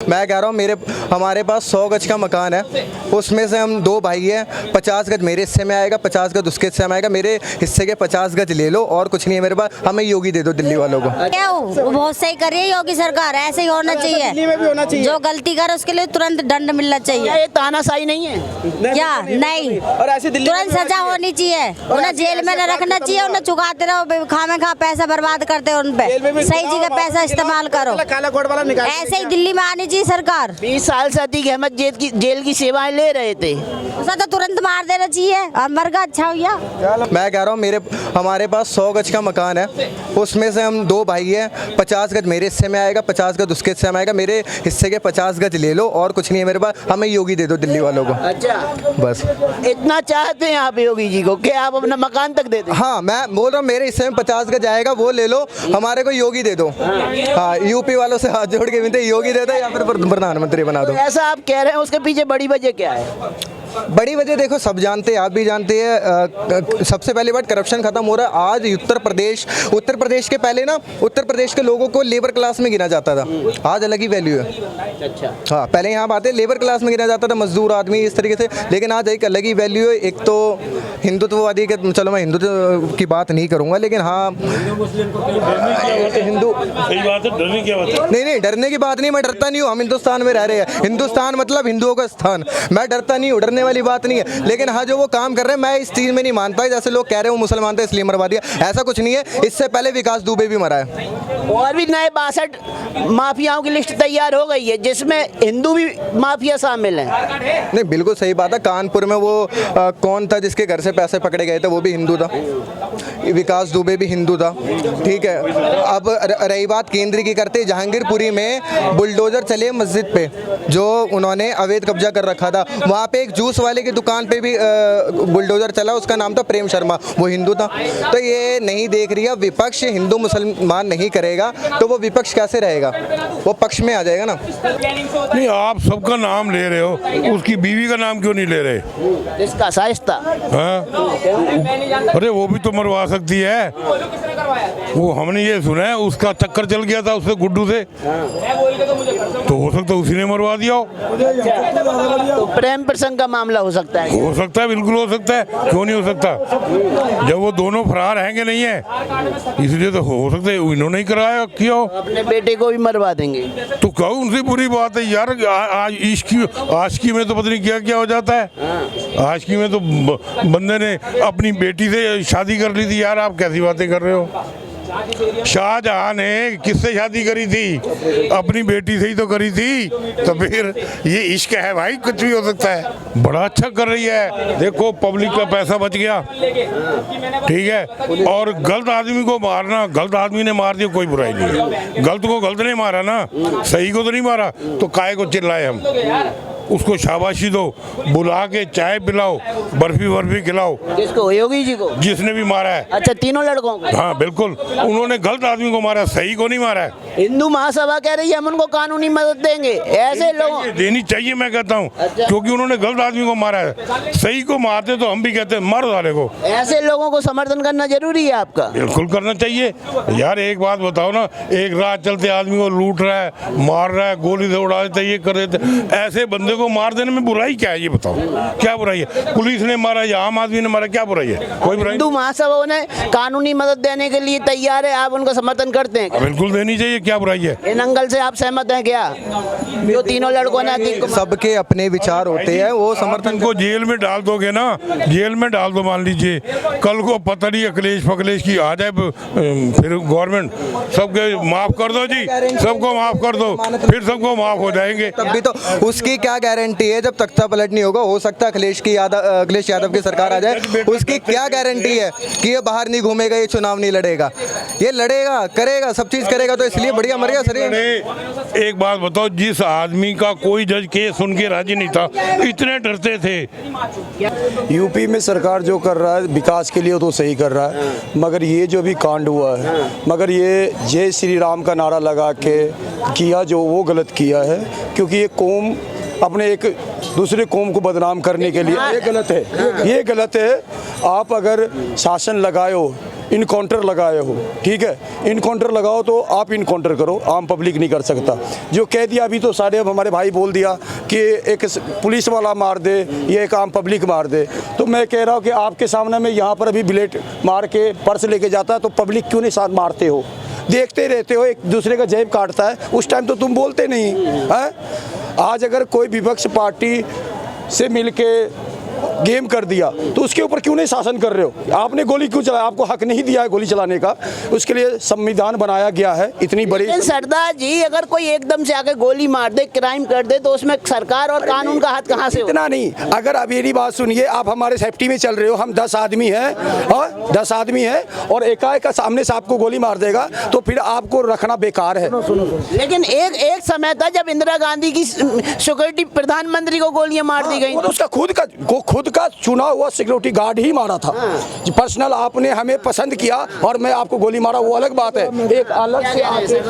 मैं कह रहा हूँ हमारे पास 100 गज का मकान है, उसमें से हम 2 भाई हैं, 50 गज मेरे हिस्से में आएगा, 50 गज उसके हिस्से में आएगा। मेरे हिस्से के 50 गज ले लो और कुछ नहीं है मेरे पास। हमें योगी दे दो दिल्ली वालों को। क्या वो बहुत सही कर रही है योगी सरकार, ऐसे ही होना चाहिए। दिल्ली में भी होना चाहिए। जो गलती करे उसके लिए तुरंत दंड मिलना चाहिए। ये तानाशाही नहीं है क्या नहीं, और ऐसे दिल्ली तुरंत सजा होनी चाहिए। उन्हें जेल में न रखना चाहिए, उन्हें चुकाते रहो, खामे खा पैसा बर्बाद करते हो उन पे। सही जगह पैसा इस्तेमाल करो। काला कोट वाला निकाल, ऐसे ही दिल्ली में आनी चाहिए सरकार। 20 साल से अतीक अहमद जेल की सेवाएं ले रहे थे, उसे तो तुरंत मार देना चाहिए और मर गया अच्छा हुआ। मैं कह रहा हूँ हमारे पास 100 गज का मकान है, उसमें से हम 2 भाई हैं, 50 गज मेरे हिस्से में आएगा, 50 गज उसके हिस्से में आएगा। मेरे हिस्से के 50 गज ले लो और कुछ नहीं है मेरे पास। हमें योगी दे दो दिल्ली वालों को। अच्छा, बस इतना चाहते हैं आप योगी जी को कि आप अपना मकान तक दे दें? हाँ, मैं बोल रहा हूँ मेरे हिस्से में 50 गज आएगा, वो ले लो, हमारे को योगी दे दो। हाँ, यूपी वालों से हाथ जोड़ के विनती, योगी दे दो या फिर प्रधानमंत्री बना दो। ऐसा आप कह रहे हैं, उसके पीछे बड़ी वजह क्या है? बड़ी वजह देखो, सब जानते हैं, आप भी जानते हैं। सबसे पहली बात, करप्शन खत्म हो रहा है। आज उत्तर प्रदेश के पहले ना, उत्तर प्रदेश के लोगों को लेबर क्लास में गिना जाता था, आज अलग ही वैल्यू है। अच्छा, हाँ, पहले यहाँ बातें लेबर क्लास में गिना जाता था, मजदूर आदमी इस तरीके से, लेकिन आज एक अलग ही वैल्यू है। एक तो हिंदुत्ववादी के, चलो मैं हिंदुत्व की बात नहीं करूँगा, लेकिन हाँ हिंदू, सही बात है, डरने की बात है। नहीं, डरने की बात नहीं, मैं डरता नहीं हूँ। हम हिंदुस्तान में रह रहे हैं, हिंदुस्तान मतलब हिंदुओं का स्थान। मैं डरता नहीं हूँ, डरने वाली बात नहीं है। लेकिन हाँ, जो वो काम कर रहे हैं, मैं इस चीज़ में नहीं मानता जैसे लोग कह रहे हैं वो मुसलमान थे इसलिए मरवा दिया। ऐसा कुछ नहीं है। इससे पहले विकास दुबे भी मरा है। और भी नए 62 माफियाओं की लिस्ट तैयार हो गई है, जिसमें हिंदू भी माफिया शामिल हैं। नहीं, बिल्कुल सही बात है। कानपुर में वो कौन था जिसके घर से पैसे पकड़े गए थे, वो भी हिंदू था। विकास दुबे भी हिंदू था, ठीक है। अब रही बात केंद्र की, करते जहांगीरपुरी में बुलडोजर चले मस्जिद पे, जो उन्होंने अवैध कब्जा कर रखा था। वहाँ पे एक जूस वाले की दुकान पे भी बुलडोजर चला, उसका नाम था प्रेम शर्मा, वो हिंदू था। तो ये नहीं देख रही है विपक्ष, हिंदू मुसलमान नहीं करेगा तो वो विपक्ष कैसे रहेगा, वो पक्ष में आ जाएगा ना। नहीं, आप सबका नाम ले रहे हो, उसकी बीवी का नाम क्यों नहीं ले रहे? इसका साइस्ता, हाँ? अरे वो भी तो मरवा सकती है। वो हमने ये सुना है उसका चक्कर चल गया था उससे, गुड्डू से, तो हो सकता है उसी ने मरवा दिया हो। तो प्रेम प्रसंग का मामला हो सकता है? हो सकता है, बिल्कुल हो सकता है, क्यों नहीं हो सकता। जब वो दोनों फरार हैं कि नहीं है, इसलिए तो हो सकता है इन्होंने ही कराया किया हो। अपने बेटे को भी मरवा देंगे तो क्या उनसे बुरी बात है यार। आज आशिकी में तो पता नहीं क्या क्या हो जाता है। आशिकी में तो बंदे ने अपनी बेटी से शादी कर ली थी। यार आप कैसी बातें कर रहे हो? शाहजहां ने किससे शादी करी थी? अपनी बेटी से ही तो करी थी। तो फिर ये इश्क है भाई, कुछ भी हो सकता है। बड़ा अच्छा कर रही है, देखो पब्लिक का पैसा बच गया, ठीक है। और गलत आदमी को मारना, गलत आदमी ने मार दिया, कोई बुराई नहीं है। गलत को गलत नहीं मारा ना, सही को तो नहीं मारा, तो काहे को चिल्लाए हम? उसको शाबाशी दो, बुला के चाय पिलाओ, बर्फी खिलाओ। किसको? योगी जी को? जिसने भी मारा है। अच्छा, तीनों लड़कों को? हाँ बिल्कुल, उन्होंने गलत आदमी को मारा, सही को नहीं मारा है। हिंदू महासभा कह रही है हम उनको कानूनी मदद देंगे, ऐसे लोग देनी चाहिए, मैं कहता हूँ। अच्छा। क्योंकि उन्होंने गलत आदमी को मारा है। सही को मारते तो हम भी कहते हैं मार डाले को। ऐसे लोगों को समर्थन करना जरूरी है आपका? बिल्कुल करना चाहिए यार। एक बात बताओ ना, एक रात चलते आदमी को लूट रहा है, मार रहा है, गोली से उड़ा देता है, ये कर देते, ऐसे बंदे को मार देने में बुराई क्या है? ये बताओ, क्या बुराई है? पुलिस ने मारा या आम आदमी ने मारा, क्या बुराई है? कोई बुराई। हिंदू महासभा उन्हें कानूनी मदद देने के लिए तैयार है, आप उनका समर्थन करते हैं? बिल्कुल देनी चाहिए, क्या बुराई है? इन अंकल से आप सहमत हैं क्या, जो तीनों लड़कों ने? सबके अपने विचार होते हैं, वो समर्थन को जेल में डाल दोगे ना, जेल में डाल दो, मान लीजिए कल को पता नहीं अखिलेश फकलेश की आ जाए, फिर गवर्नमेंट सबके माफ कर दो जी, सबको माफ कर दो, फिर सबको माफ हो जाएंगे। तब भी तो उसकी क्या गारंटी है? जब तख्ता पलट नहीं होगा, हो सकता है अखिलेश यादव की सरकार आ जाए, उसकी क्या गारंटी है कि ये बाहर नहीं घूमेगा, ये चुनाव नहीं लड़ेगा? ये लड़ेगा, करेगा, सब चीज करेगा, तो इसलिए बढ़िया मर गया। सर एक बात बताओ, जिस आदमी का कोई जज केस सुन के राजी नहीं था, इतने डरते थे। यूपी में सरकार जो कर रहा है विकास के लिए तो सही कर रहा है, मगर ये जो भी कांड हुआ है, मगर ये जय श्री राम का नारा लगा के किया, जो वो गलत किया है। क्योंकि ये कौम अपने एक दूसरे कौम को बदनाम करने के लिए, ये गलत है, ये गलत है। आप अगर शासन लगाओ इनकाउंटर लगाए हो, ठीक है, इनकाउंटर लगाओ तो आप इनकाउंटर करो, आम पब्लिक नहीं कर सकता। जो कह दिया अभी तो सारे अब हमारे भाई बोल दिया कि एक पुलिस वाला मार दे या एक आम पब्लिक मार दे, तो मैं कह रहा हूँ कि आपके सामने में यहाँ पर अभी बुलेट मार के पर्स लेके जाता है तो पब्लिक क्यों नहीं साथ मारते हो? देखते रहते हो एक दूसरे का जेब काटता है, उस टाइम तो तुम बोलते नहीं हैं। आज अगर कोई विपक्ष पार्टी से मिलके गेम कर दिया तो उसके ऊपर क्यों नहीं शासन कर रहे हो? आपने गोली क्यों चलाया? आपको हक नहीं दिया है गोली चलाने का, उसके लिए संविधान बनाया गया है। इतनी बड़ी लेकिन सरदार जी, अगर कोई एकदम से आके गोली मार दे, क्राइम कर दे, तो उसमें सरकार और कानून का हाथ कहाँ से हो? इतना नहीं, अगर आप मेरी बात सुनिए, आप हमारे सेफ्टी में चल रहे हो, हम 10 आदमी हैं और 10 आदमी हैं और एकाएक का सामने से आपको गोली मार देगा तो फिर आपको रखना बेकार है। लेकिन एक समय था जब इंदिरा गांधी की सिक्योरिटी प्रधानमंत्री को गोलियां मार दी गई। और उसका खुद का चुना हुआ सिक्योरिटी गार्ड ही मारा था। पर्सनल आपने हमें पसंद किया और मैं आपको गोली मारा, वो अलग बात है। एक अलग से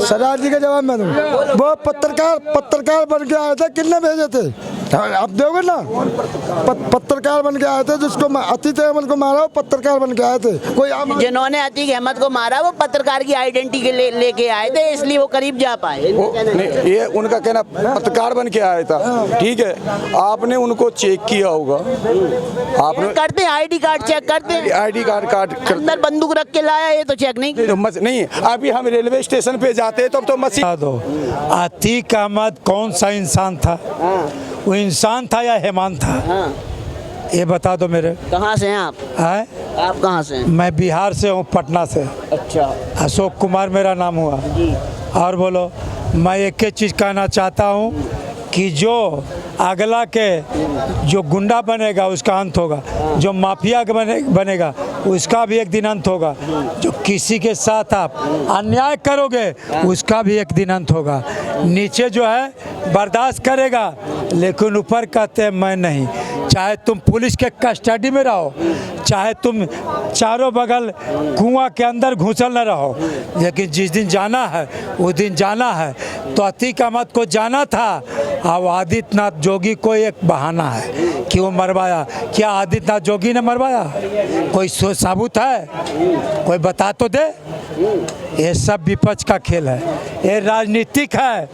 सरदार जी का जवाब मैं दूं। वो पत्रकार बन के आए थे, कितने भेजे थे आप दोगे ना? पत्रकार बन के आए थे, जिसको अतीक अहमद को मारा वो पत्रकार बन के आए थे। कोई जिन्होंने अतीक अहमद को मारा वो पत्रकार की आइडेंटिटी लेके आए थे, इसलिए वो करीब जा पाए। नहीं, ये उनका कहना पत्रकार बन के आया था, ठीक है। आपने उनको चेक किया होगा, आपने करते हैं आईडी कार्ड चेक करते हैं, आईडी कार्ड अंदर बंदूक रख के लाया, ये तो चेक नहीं किया। नहीं, अभी हम रेलवे स्टेशन पे जाते तो मसीह दो अतीक अहमद कौन सा इंसान था? वो इंसान था या हैवान था? ये बता दो मेरे। कहाँ से हैं आप? आप कहाँ से हैं? मैं बिहार से हूँ, पटना से। अच्छा, अशोक कुमार मेरा नाम हुआ। और बोलो, मैं एक ही चीज़ कहना चाहता हूँ कि जो अगला के जो गुंडा बनेगा उसका अंत होगा, जो माफिया बनेगा उसका भी एक दिन अंत होगा, जो किसी के साथ आप अन्याय करोगे उसका भी एक दिन अंत होगा। नीचे जो है बर्दाश्त करेगा, लेकिन ऊपर कहते हैं मैं नहीं। चाहे तुम पुलिस के कस्टडी में रहो, चाहे तुम चारों बगल कुआं के अंदर घुसल न रहो, लेकिन जिस दिन जाना है उस दिन जाना है। तो अतीक अहमद को जाना था और आदित्यनाथ जोगी को एक बहाना है कि वो मरवाया। क्या आदित्यनाथ जोगी ने मरवाया? कोई साबुत है? कोई बता तो दे। ये सब विपक्ष का खेल है, ये राजनीतिक है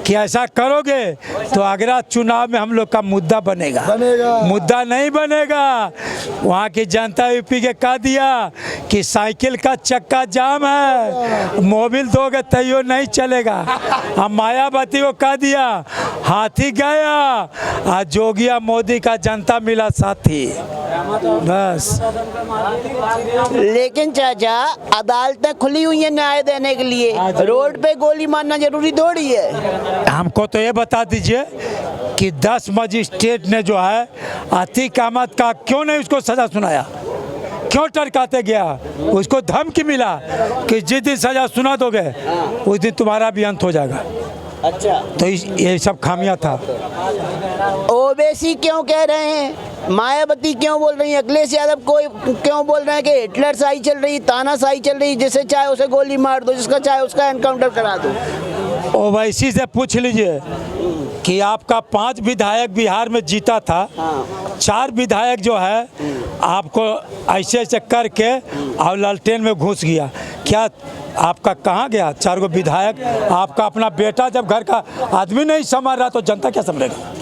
कि ऐसा करोगे तो आगरा चुनाव में हम लोग का मुद्दा बनेगा। मुद्दा नहीं बनेगा। वहाँ की जनता यूपी के कह दिया कि साइकिल का चक्का जाम है, मोबिल दोगे तैयो नहीं चलेगा। हम मायावती को कह दिया हाथी गया, आज जोगिया मोदी का जनता मिला साथी। बस। लेकिन चाचा, अदालतें खुली हुई हैं न्याय देने के लिए, रोड पे गोली मारना जरूरी थोड़ी है। हमको तो ये बता दीजिए कि 10 मजिस्ट्रेट ने जो है अतीक अहमद का क्यों नहीं उसको सजा सुनाया? क्यों टरकाते गया? उसको धमकी मिला कि जिस दिन सजा सुना दोगे उस दिन तुम्हारा भी अंत हो जाएगा। अच्छा, तो ये सब खामियां था। ओवैसी क्यों कह रहे हैं, मायावती क्यों बोल रही है, अखिलेश यादव कोई क्यों बोल रहे हैं कि हिटलर शाही चल रही, तानाशाही चल रही, जिसे चाहे उसे गोली मार दो, जिसका चाहे उसका एनकाउंटर करा दो? ओवैसी से पूछ लीजिए कि आपका 5 विधायक बिहार में जीता था, 4 विधायक जो है आपको ऐसे ऐसे करके और लालटेन में घुस गया। क्या आपका कहाँ गया 4 विधायक? आपका अपना बेटा जब घर का आदमी नहीं संभाल रहा तो जनता क्या संभालेगा?